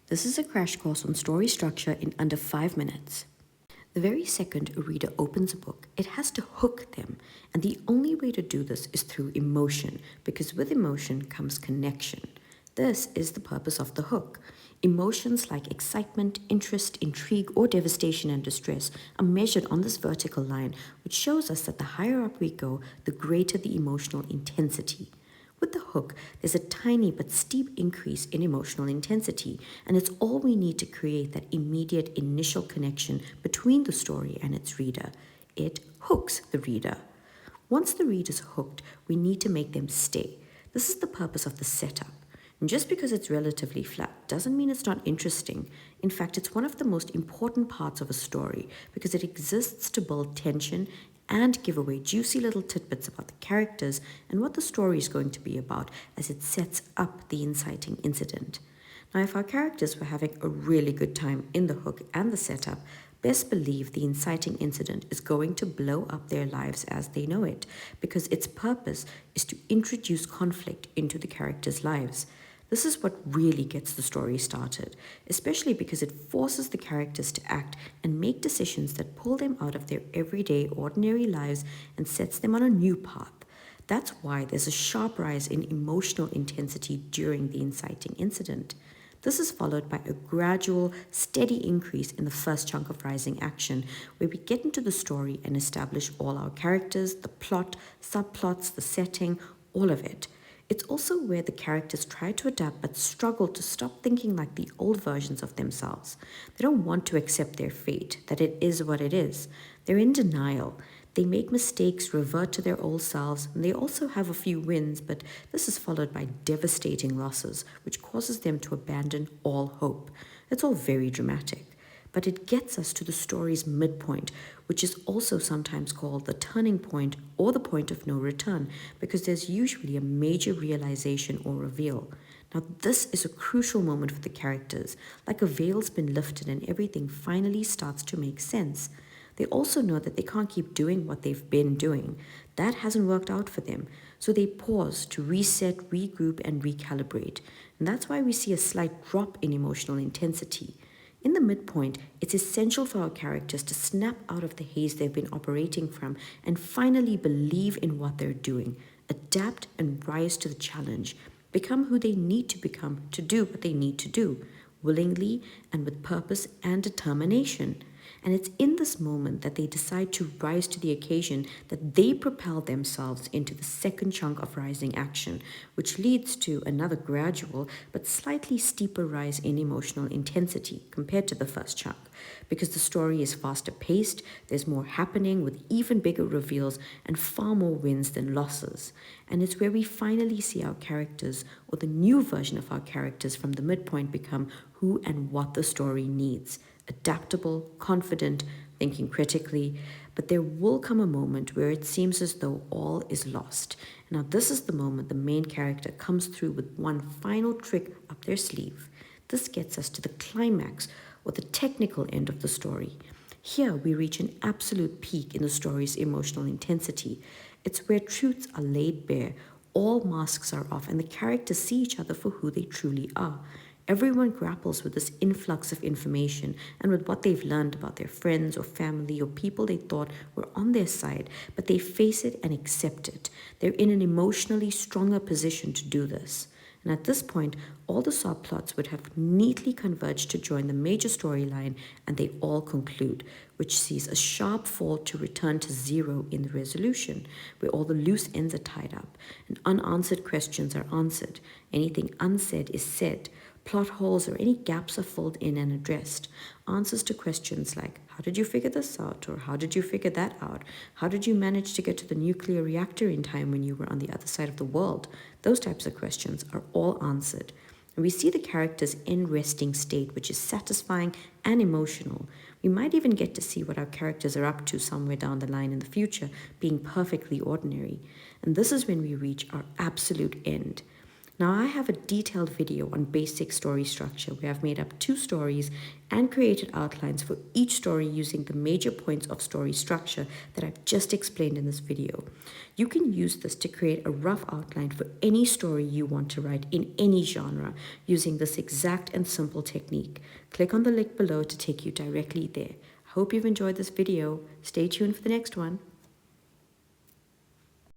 This is a crash course on story structure in under 5 minutes. The very second a reader opens a book, it has to hook them, and the only way to do this is through emotion, because with emotion comes connection. This is the purpose of the hook. Emotions like excitement, interest, intrigue, or devastation and distress are measured on this vertical line, which shows us that the higher up we go, the greater the emotional intensity. With the hook, there's a tiny but steep increase in emotional intensity, and it's all we need to create that immediate initial connection between the story and its reader. It hooks the reader. Once the reader's hooked, we need to make them stay. This is the purpose of the setup. And just because it's relatively flat doesn't mean it's not interesting. In fact, it's one of the most important parts of a story because it exists to build tension and give away juicy little tidbits about the characters and what the story is going to be about as it sets up the inciting incident. Now, if our characters were having a really good time in the hook and the setup, best believe the inciting incident is going to blow up their lives as they know it, because its purpose is to introduce conflict into the characters' lives. This is what really gets the story started, especially because it forces the characters to act and make decisions that pull them out of their everyday, ordinary lives and sets them on a new path. That's why there's a sharp rise in emotional intensity during the inciting incident. This is followed by a gradual, steady increase in the first chunk of rising action, where we get into the story and establish all our characters, the plot, subplots, the setting, all of it. It's also where the characters try to adapt but struggle to stop thinking like the old versions of themselves. They don't want to accept their fate, that it is what it is. They're in denial. They make mistakes, revert to their old selves, and they also have a few wins, but this is followed by devastating losses, which causes them to abandon all hope. It's all very dramatic. But it gets us to the story's midpoint, which is also sometimes called the turning point or the point of no return, because there's usually a major realization or reveal. Now, this is a crucial moment for the characters, like a veil's been lifted and everything finally starts to make sense. They also know that they can't keep doing what they've been doing. That hasn't worked out for them, so they pause to reset, regroup, and recalibrate. And that's why we see a slight drop in emotional intensity. In the midpoint, it's essential for our characters to snap out of the haze they've been operating from and finally believe in what they're doing, adapt and rise to the challenge, become who they need to become to do what they need to do, willingly and with purpose and determination. And it's in this moment that they decide to rise to the occasion that they propel themselves into the second chunk of rising action, which leads to another gradual but slightly steeper rise in emotional intensity compared to the first chunk. Because the story is faster paced, there's more happening with even bigger reveals and far more wins than losses. And it's where we finally see our characters, or the new version of our characters from the midpoint, become who and what the story needs. Adaptable, confident, thinking critically, but there will come a moment where it seems as though all is lost. Now, this is the moment the main character comes through with one final trick up their sleeve. This gets us to the climax, or the technical end of the story. Here, we reach an absolute peak in the story's emotional intensity. It's where truths are laid bare, all masks are off, and the characters see each other for who they truly are. Everyone grapples with this influx of information and with what they've learned about their friends or family or people they thought were on their side, but they face it and accept it. They're in an emotionally stronger position to do this. And at this point, all the subplots would have neatly converged to join the major storyline, and they all conclude, which sees a sharp fall to return to zero in the resolution, where all the loose ends are tied up, and unanswered questions are answered, anything unsaid is said, plot holes or any gaps are filled in and addressed. Answers to questions like, how did you figure this out? Or how did you figure that out? How did you manage to get to the nuclear reactor in time when you were on the other side of the world? Those types of questions are all answered. And we see the characters in resting state, which is satisfying and emotional. We might even get to see what our characters are up to somewhere down the line in the future, being perfectly ordinary. And this is when we reach our absolute end. Now I have a detailed video on basic story structure where I've made up 2 stories and created outlines for each story using the major points of story structure that I've just explained in this video. You can use this to create a rough outline for any story you want to write in any genre using this exact and simple technique. Click on the link below to take you directly there. I hope you've enjoyed this video. Stay tuned for the next one.